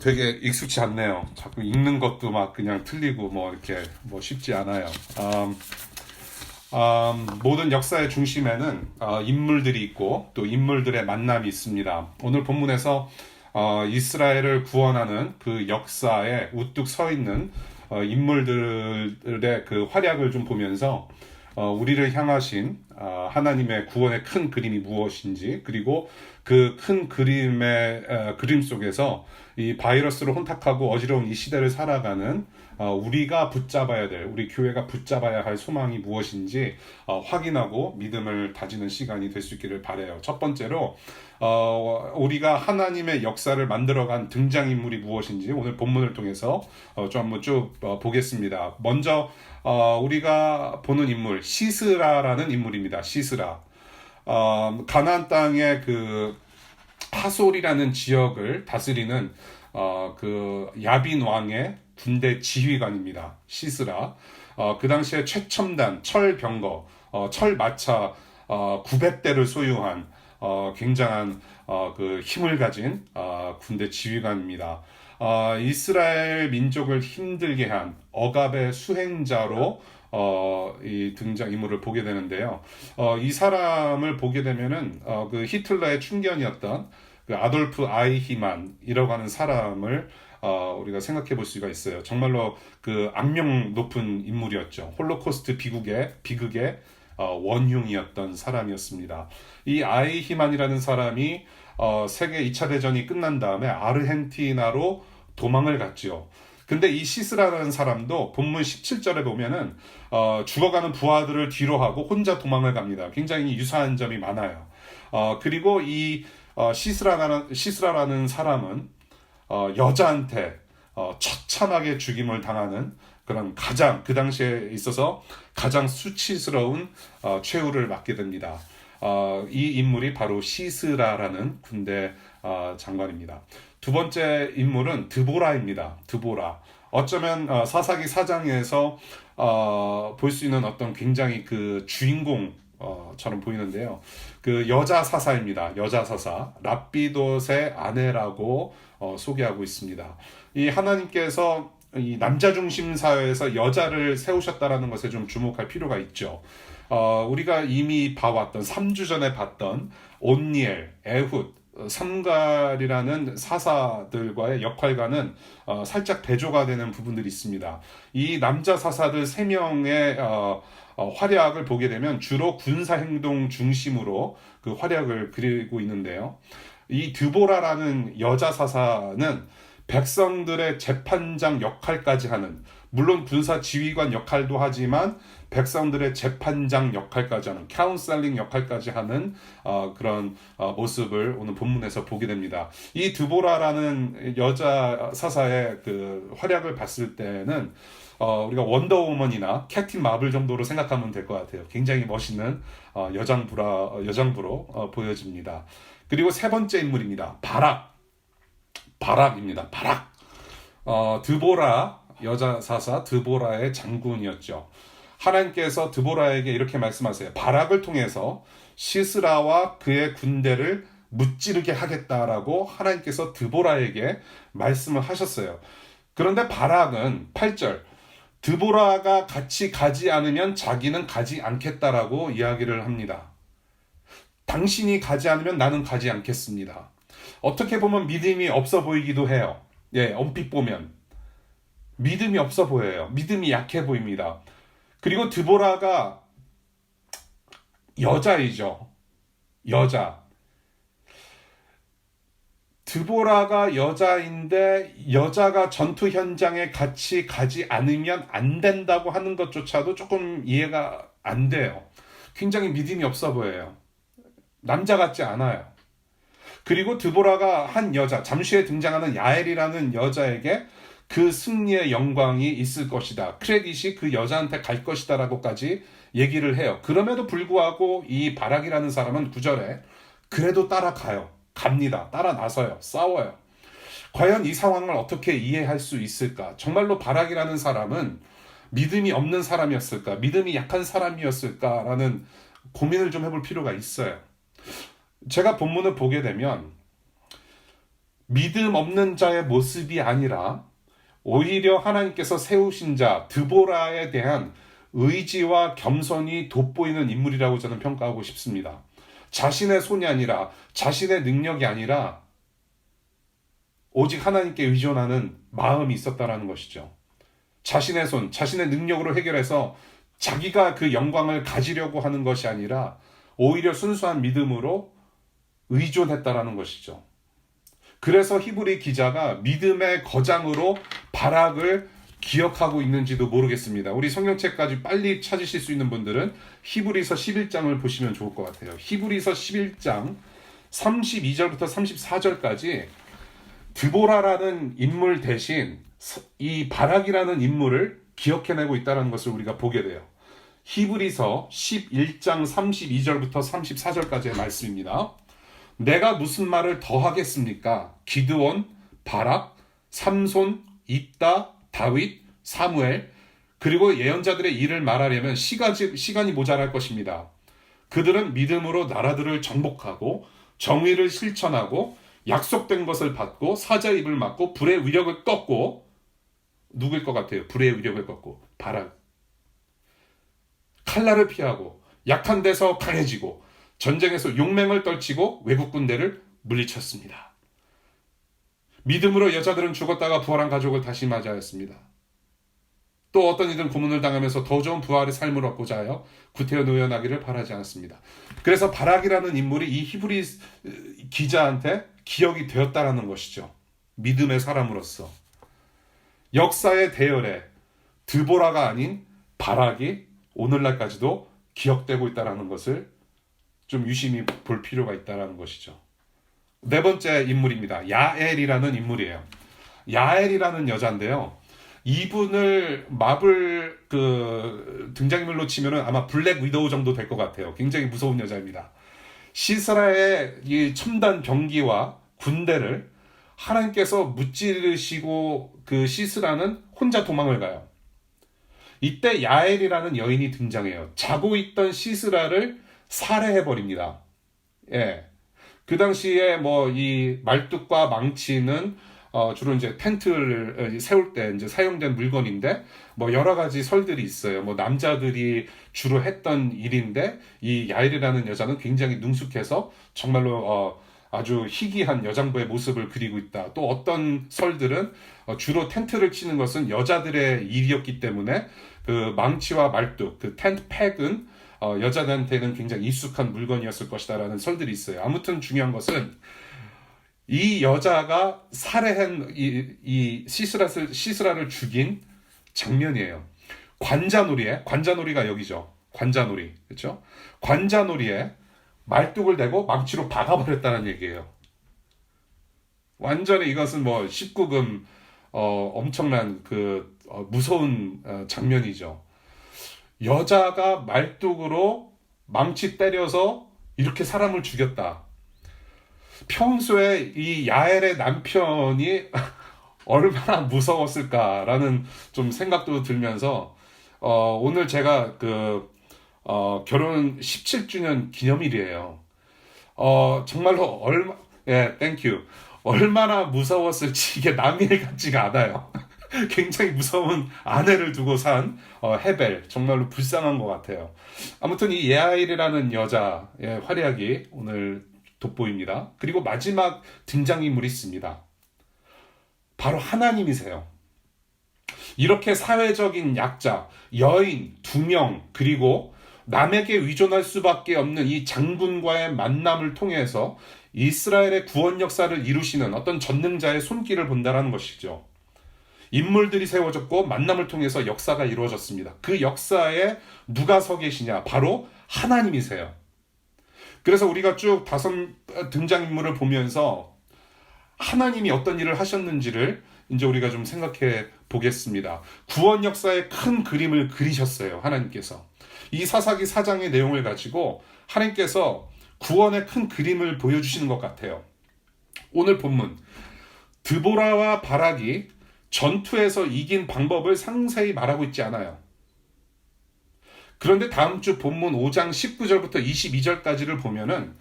되게 익숙치 않네요. 자꾸 읽는 것도 막 그냥 틀리고 뭐 이렇게 뭐 쉽지 않아요. 모든 역사의 중심에는 인물들이 있고 또 인물들의 만남이 있습니다. 오늘 본문에서 이스라엘을 구원하는 그 역사에 우뚝 서 있는 인물들의 그 활약을 좀 보면서 우리를 향하신 하나님의 구원의 큰 그림이 무엇인지, 그리고 그 큰 그림의 그림 속에서 이 바이러스로 혼탁하고 어지러운 이 시대를 살아가는 우리가 붙잡아야 될, 우리 교회가 붙잡아야 할 소망이 무엇인지 확인하고 믿음을 다지는 시간이 될 수 있기를 바라요. 첫 번째로 우리가 하나님의 역사를 만들어간 등장인물이 무엇인지 오늘 본문을 통해서 좀 한번 쭉 보겠습니다. 먼저 우리가 보는 인물, 시스라라는 인물입니다. 시스라. 가나안 땅의 그 하솔이라는 지역을 다스리는 그 야빈 왕의 군대 지휘관입니다. 시스라. 그 당시에 최첨단 철병거, 철마차 900대를 소유한 굉장한 그 힘을 가진 군대 지휘관입니다. 이스라엘 민족을 힘들게 한 억압의 수행자로 이 등장인물을 보게 되는데요. 이 사람을 보게 되면은 그 히틀러의 충견이었던 그 아돌프 아이히만이라고 하는 사람을 우리가 생각해 볼 수가 있어요. 정말로 그 악명 높은 인물이었죠. 홀로코스트 비극의 원흉이었던 사람이었습니다. 이 아이히만이라는 사람이 세계 2차 대전이 끝난 다음에 아르헨티나로 도망을 갔죠. 근데 이 시스라는 사람도 본문 17절에 보면은 죽어가는 부하들을 뒤로 하고 혼자 도망을 갑니다. 굉장히 유사한 점이 많아요. 그리고 이 시스라라는 사람은 여자한테 처참하게 죽임을 당하는 그런 가장 그 당시에 있어서 가장 수치스러운 최후를 맞게 됩니다. 이 인물이 바로 시스라라는 군대 장관입니다. 두 번째 인물은 드보라입니다. 드보라. 어쩌면 사사기 4장에서 볼 수 있는 어떤 굉장히 그 주인공처럼 보이는데요. 그 여자 사사입니다. 여자 사사. 랍비돗의 아내라고 소개하고 있습니다. 이 하나님께서 이 남자 중심 사회에서 여자를 세우셨다라는 것에 좀 주목할 필요가 있죠. 우리가 이미 봐왔던 3주 전에 봤던 온니엘, 에훗, 삼갈이라는 사사들과의 역할과는 살짝 대조가 되는 부분들이 있습니다. 이 남자 사사들 3명의 활약을 보게 되면 주로 군사행동 중심으로 그 활약을 그리고 있는데요. 이 드보라라는 여자 사사는 백성들의 재판장 역할까지 하는, 물론 군사 지휘관 역할도 하지만 백성들의 재판장 역할까지 하는, 카운셀링 역할까지 하는 그런 모습을 오늘 본문에서 보게 됩니다. 이 드보라라는 여자 사사의 그 활약을 봤을 때는 우리가 원더우먼이나 캡틴 마블 정도로 생각하면 될 것 같아요. 굉장히 멋있는 여장부로 보여집니다. 그리고 세 번째 인물입니다. 바락입니다. 바락. 드보라 여자 사사 드보라의 장군이었죠. 하나님께서 드보라에게 이렇게 말씀하세요. 바락을 통해서 시스라와 그의 군대를 무찌르게 하겠다라고 하나님께서 드보라에게 말씀을 하셨어요. 그런데 바락은 8절 드보라가 같이 가지 않으면 자기는 가지 않겠다라고 이야기를 합니다. 당신이 가지 않으면 나는 가지 않겠습니다. 어떻게 보면 믿음이 없어 보이기도 해요. 얼핏 보면 믿음이 없어 보여요. 믿음이 약해 보입니다. 그리고 드보라가 여자이죠. 여자. 드보라가 여자인데 여자가 전투 현장에 같이 가지 않으면 안 된다고 하는 것조차도 조금 이해가 안 돼요. 굉장히 믿음이 없어 보여요. 남자 같지 않아요. 그리고 드보라가 한 여자, 잠시 후에 등장하는 야엘이라는 여자에게 그 승리의 영광이 있을 것이다. 크레딧이 그 여자한테 갈 것이다 라고까지 얘기를 해요. 그럼에도 불구하고 이 바락이라는 사람은 9절에 그래도 따라가요. 갑니다. 따라 나서요. 싸워요. 과연 이 상황을 어떻게 이해할 수 있을까? 정말로 바락이라는 사람은 믿음이 없는 사람이었을까? 믿음이 약한 사람이었을까라는 고민을 좀 해볼 필요가 있어요. 제가 본문을 보게 되면 믿음 없는 자의 모습이 아니라 오히려 하나님께서 세우신 자 드보라에 대한 의지와 겸손이 돋보이는 인물이라고 저는 평가하고 싶습니다. 자신의 손이 아니라, 자신의 능력이 아니라 오직 하나님께 의존하는 마음이 있었다라는 것이죠. 자신의 손, 자신의 능력으로 해결해서 자기가 그 영광을 가지려고 하는 것이 아니라 오히려 순수한 믿음으로 의존했다라는 것이죠. 그래서 히브리 기자가 믿음의 거장으로 바락을 기억하고 있는지도 모르겠습니다. 우리 성경책까지 빨리 찾으실 수 있는 분들은 히브리서 11장을 보시면 좋을 것 같아요. 히브리서 11장 32절부터 34절까지 드보라라는 인물 대신 이 바락이라는 인물을 기억해내고 있다는 것을 우리가 보게 돼요. 히브리서 11장 32절부터 34절까지의 말씀입니다. 내가 무슨 말을 더 하겠습니까? 기드온, 바락, 삼손, 입다, 다윗, 사무엘, 그리고 예언자들의 일을 말하려면 시간이 모자랄 것입니다. 그들은 믿음으로 나라들을 정복하고 정의를 실천하고 약속된 것을 받고 사자의 입을 막고 불의 위력을 꺾고, 누구일 것 같아요? 불의 위력을 꺾고 바락. 칼날을 피하고 약한 데서 강해지고 전쟁에서 용맹을 떨치고 외국 군대를 물리쳤습니다. 믿음으로 여자들은 죽었다가 부활한 가족을 다시 맞이하였습니다. 또 어떤 이들은 고문을 당하면서 더 좋은 부활의 삶을 얻고자 하여 구태여 노연하기를 바라지 않았습니다. 그래서 바락이라는 인물이 이 히브리 기자한테 기억이 되었다라는 것이죠. 믿음의 사람으로서. 역사의 대열에 드보라가 아닌 바락이 오늘날까지도 기억되고 있다는 것을 좀 유심히 볼 필요가 있다는 것이죠. 네 번째 인물입니다. 야엘이라는 인물이에요. 야엘이라는 여자인데요. 이분을 마블 등장인물로 치면은 아마 블랙 위도우 정도 될 것 같아요. 굉장히 무서운 여자입니다. 시스라의 이 첨단 병기와 군대를 하나님께서 무찌르시고 그 시스라는 혼자 도망을 가요. 이때 야엘이라는 여인이 등장해요. 자고 있던 시스라를 살해해버립니다. 예. 그 당시에 이 말뚝과 망치는 주로 이제 텐트를 세울 때 이제 사용된 물건인데 여러 가지 설들이 있어요. 남자들이 주로 했던 일인데 이 야엘이라는 여자는 굉장히 능숙해서 정말로 아주 희귀한 여장부의 모습을 그리고 있다. 또 어떤 설들은 주로 텐트를 치는 것은 여자들의 일이었기 때문에 그 망치와 말뚝, 그 텐트 팩은 여자들한테는 굉장히 익숙한 물건이었을 것이다라는 설들이 있어요. 아무튼 중요한 것은 이 여자가 살해한 이 시스라를 죽인 장면이에요. 관자놀이가 여기죠. 관자놀이, 그렇죠? 관자놀이에 말뚝을 대고 망치로 박아버렸다는 얘기예요. 완전히 이것은 19금 엄청난 무서운 장면이죠. 여자가 말뚝으로 망치 때려서 이렇게 사람을 죽였다. 평소에 이 야엘의 남편이 얼마나 무서웠을까라는 좀 생각도 들면서 오늘 제가 결혼 17주년 기념일이에요. 정말로 땡큐. 얼마나 무서웠을지 이게 남의 일 같지가 않아요. 굉장히 무서운 아내를 두고 산 헤벨, 정말로 불쌍한 것 같아요. 아무튼 이 야엘이라는 여자의 활약이 오늘 돋보입니다. 그리고 마지막 등장인물이 있습니다. 바로 하나님이세요. 이렇게 사회적인 약자, 여인 2명, 그리고 남에게 의존할 수밖에 없는 이 장군과의 만남을 통해서 이스라엘의 구원 역사를 이루시는 어떤 전능자의 손길을 본다라는 것이죠. 인물들이 세워졌고 만남을 통해서 역사가 이루어졌습니다. 그 역사에 누가 서 계시냐? 바로 하나님이세요. 그래서 우리가 쭉 5 등장인물을 보면서 하나님이 어떤 일을 하셨는지를 이제 우리가 좀 생각해 보겠습니다. 구원 역사의 큰 그림을 그리셨어요. 하나님께서. 이 사사기 4장의 내용을 가지고 하나님께서 구원의 큰 그림을 보여주시는 것 같아요. 오늘 본문 드보라와 바락이 전투에서 이긴 방법을 상세히 말하고 있지 않아요. 그런데 다음 주 본문 5장 19절부터 22절까지를 보면은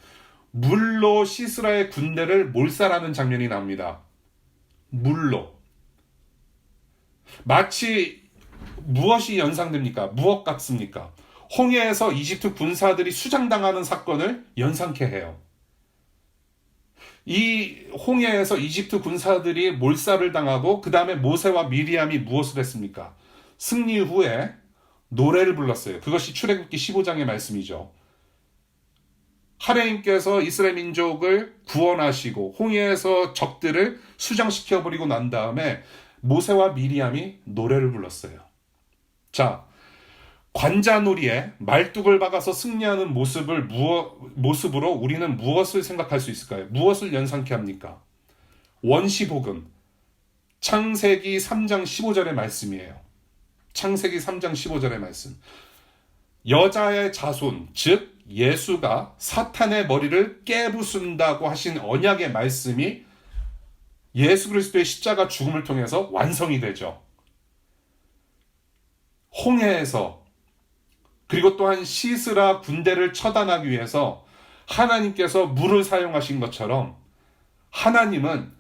물로 시스라의 군대를 몰살하는 장면이 나옵니다. 물로. 마치 무엇이 연상됩니까? 무엇 같습니까? 홍해에서 이집트 군사들이 수장당하는 사건을 연상케 해요. 이 홍해에서 이집트 군사들이 몰살을 당하고 그 다음에 모세와 미리암이 무엇을 했습니까? 승리 후에 노래를 불렀어요. 그것이 출애굽기 15장의 말씀이죠. 하나님께서 이스라엘 민족을 구원하시고 홍해에서 적들을 수장시켜버리고 난 다음에 모세와 미리암이 노래를 불렀어요. 자, 관자놀이에 말뚝을 박아서 승리하는 모습으로 우리는 무엇을 생각할 수 있을까요? 무엇을 연상케 합니까? 원시복음, 창세기 3장 15절의 말씀이에요. 창세기 3장 15절의 말씀. 여자의 자손, 즉 예수가 사탄의 머리를 깨부순다고 하신 언약의 말씀이 예수 그리스도의 십자가 죽음을 통해서 완성이 되죠. 홍해에서 그리고 또한 시스라 군대를 처단하기 위해서 하나님께서 물을 사용하신 것처럼 하나님은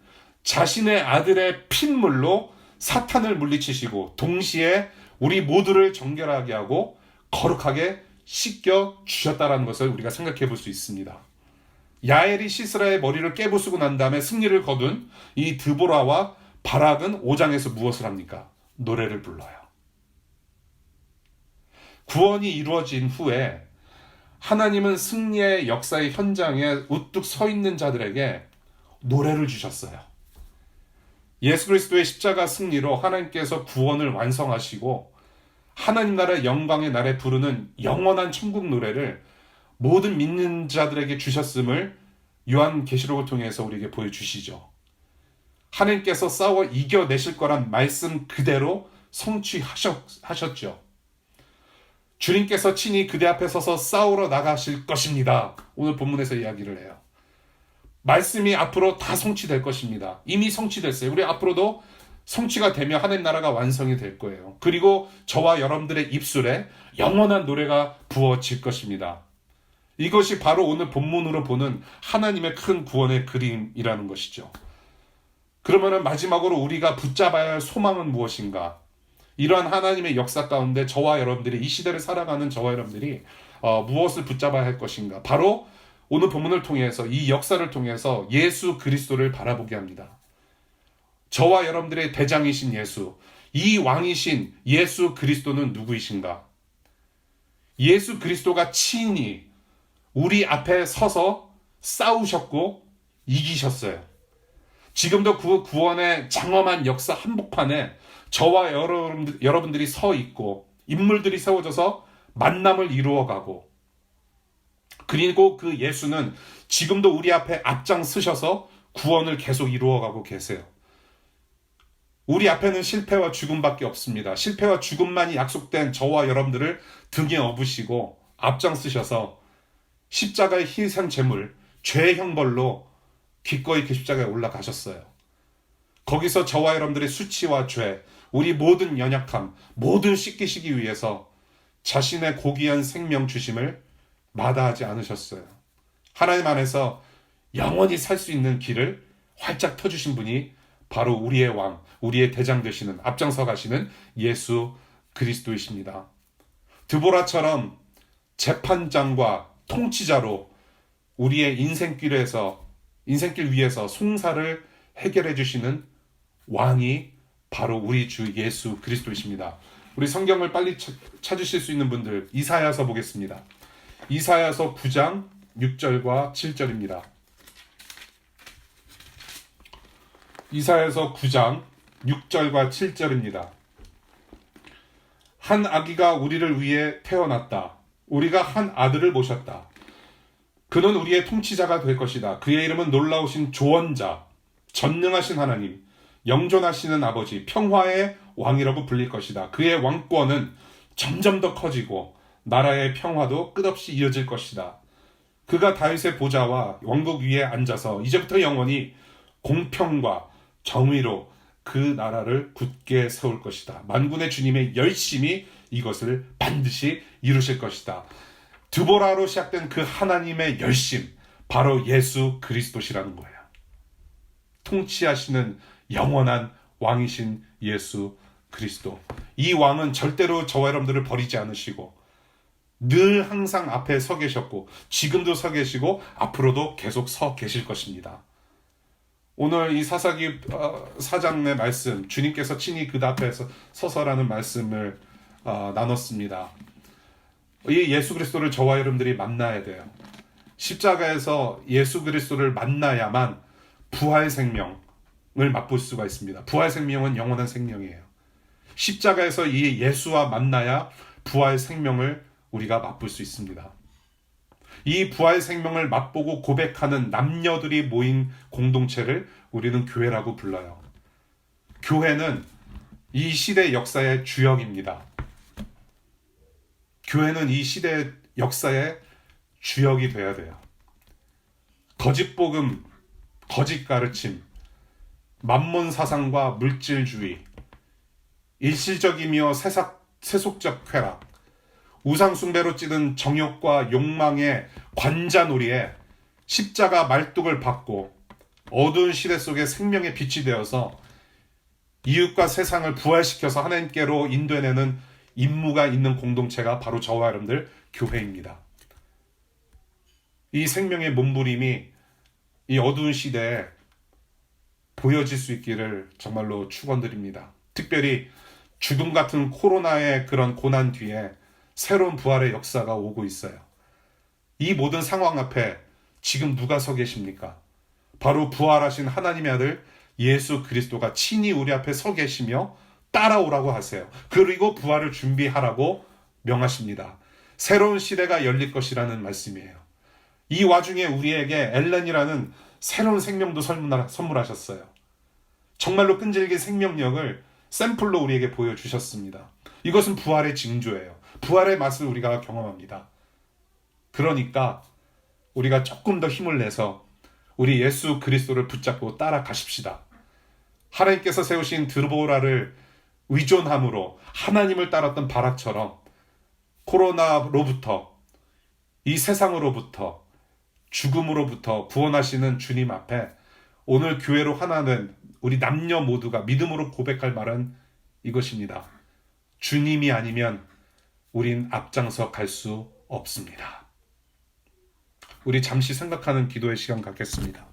자신의 아들의 핏물로 사탄을 물리치시고 동시에 우리 모두를 정결하게 하고 거룩하게 씻겨 주셨다는 것을 우리가 생각해 볼 수 있습니다. 야엘이 시스라의 머리를 깨부수고 난 다음에 승리를 거둔 이 드보라와 바락은 5장에서 무엇을 합니까? 노래를 불러요. 구원이 이루어진 후에 하나님은 승리의 역사의 현장에 우뚝 서 있는 자들에게 노래를 주셨어요. 예수 그리스도의 십자가 승리로 하나님께서 구원을 완성하시고 하나님 나라의 영광의 날에 부르는 영원한 천국 노래를 모든 믿는 자들에게 주셨음을 요한계시록을 통해서 우리에게 보여주시죠. 하나님께서 싸워 이겨내실 거란 말씀 그대로 성취하셨죠. 주님께서 친히 그대 앞에 서서 싸우러 나가실 것입니다. 오늘 본문에서 이야기를 해요. 말씀이 앞으로 다 성취될 것입니다. 이미 성취됐어요. 우리 앞으로도 성취가 되면 하나님 나라가 완성이 될 거예요. 그리고 저와 여러분들의 입술에 영원한 노래가 부어질 것입니다. 이것이 바로 오늘 본문으로 보는 하나님의 큰 구원의 그림이라는 것이죠. 그러면 마지막으로 우리가 붙잡아야 할 소망은 무엇인가? 이러한 하나님의 역사 가운데 저와 여러분들이 이 시대를 살아가는 저와 여러분들이 무엇을 붙잡아야 할 것인가? 바로 오늘 본문을 통해서 이 역사를 통해서 예수 그리스도를 바라보게 합니다. 저와 여러분들의 대장이신 예수, 이 왕이신 예수 그리스도는 누구이신가? 예수 그리스도가 친히 우리 앞에 서서 싸우셨고 이기셨어요. 지금도 그 구원의 장엄한 역사 한복판에 저와 여러분들이 서 있고 인물들이 세워져서 만남을 이루어가고 그리고 그 예수는 지금도 우리 앞에 앞장서셔서 구원을 계속 이루어가고 계세요. 우리 앞에는 실패와 죽음밖에 없습니다. 실패와 죽음만이 약속된 저와 여러분들을 등에 업으시고 앞장서셔서 십자가의 희생 제물, 죄의 형벌로 기꺼이 그 십자가에 올라가셨어요. 거기서 저와 여러분들의 수치와 죄, 우리 모든 연약함, 모든 씻기시기 위해서 자신의 고귀한 생명 주심을 마다하지 않으셨어요. 하나님 안에서 영원히 살 수 있는 길을 활짝 펴주신 분이 바로 우리의 왕, 우리의 대장 되시는 앞장서 가시는 예수 그리스도이십니다. 드보라처럼 재판장과 통치자로 우리의 인생길 위에서 송사를 해결해 주시는 왕이 바로 우리 주 예수 그리스도이십니다. 우리 성경을 빨리 찾으실 수 있는 분들 이사야서 보겠습니다. 이사야서 9장 6절과 7절입니다. 이사야서 9장 6절과 7절입니다. 한 아기가 우리를 위해 태어났다. 우리가 한 아들을 모셨다. 그는 우리의 통치자가 될 것이다. 그의 이름은 놀라우신 조언자, 전능하신 하나님, 영존하시는 아버지, 평화의 왕이라고 불릴 것이다. 그의 왕권은 점점 더 커지고 나라의 평화도 끝없이 이어질 것이다. 그가 다윗의 보좌와 왕국 위에 앉아서 이제부터 영원히 공평과 정의로 그 나라를 굳게 세울 것이다. 만군의 주님의 열심히 이것을 반드시 이루실 것이다. 드보라로 시작된 그 하나님의 열심, 바로 예수 그리스도시라는 거예요. 통치하시는 영원한 왕이신 예수 그리스도. 이 왕은 절대로 저와 여러분들을 버리지 않으시고 늘 항상 앞에 서 계셨고 지금도 서 계시고 앞으로도 계속 서 계실 것입니다. 오늘 이 사사기 4장의 말씀, 주님께서 친히 그 앞에서 서서라는 말씀을 나눴습니다. 이 예수 그리스도를 저와 여러분들이 만나야 돼요. 십자가에서 예수 그리스도를 만나야만 부활 생명을 맛볼 수가 있습니다. 부활 생명은 영원한 생명이에요. 십자가에서 이 예수와 만나야 부활 생명을 우리가 맛볼 수 있습니다. 이 부활 생명을 맛보고 고백하는 남녀들이 모인 공동체를 우리는 교회라고 불러요. 교회는 이 시대 역사의 주역입니다. 교회는 이 시대 역사의 주역이 되어야 돼요. 거짓 복음, 거짓 가르침, 만몬 사상과 물질주의, 일시적이며 세속적 쾌락, 우상 숭배로 찌든 정욕과 욕망의 관자놀이에 십자가 말뚝을 받고 어두운 시대 속에 생명의 빛이 되어서 이웃과 세상을 부활시켜서 하나님께로 인도해내는 임무가 있는 공동체가 바로 저와 여러분들 교회입니다. 이 생명의 몸부림이 이 어두운 시대에 보여질 수 있기를 정말로 축원드립니다. 특별히 죽음 같은 코로나의 그런 고난 뒤에 새로운 부활의 역사가 오고 있어요. 이 모든 상황 앞에 지금 누가 서 계십니까? 바로 부활하신 하나님의 아들 예수 그리스도가 친히 우리 앞에 서 계시며 따라오라고 하세요. 그리고 부활을 준비하라고 명하십니다. 새로운 시대가 열릴 것이라는 말씀이에요. 이 와중에 우리에게 엘렌이라는 새로운 생명도 선물하셨어요. 정말로 끈질긴 생명력을 샘플로 우리에게 보여주셨습니다. 이것은 부활의 징조예요. 부활의 맛을 우리가 경험합니다. 그러니까 우리가 조금 더 힘을 내서 우리 예수 그리스도를 붙잡고 따라가십시다. 하나님께서 세우신 드보라를 의존함으로 하나님을 따랐던 바락처럼 코로나로부터 이 세상으로부터 죽음으로부터 구원하시는 주님 앞에 오늘 교회로 하나된 우리 남녀 모두가 믿음으로 고백할 말은 이것입니다. 주님이 아니면 우린 앞장서 갈 수 없습니다. 우리 잠시 생각하는 기도의 시간 갖겠습니다.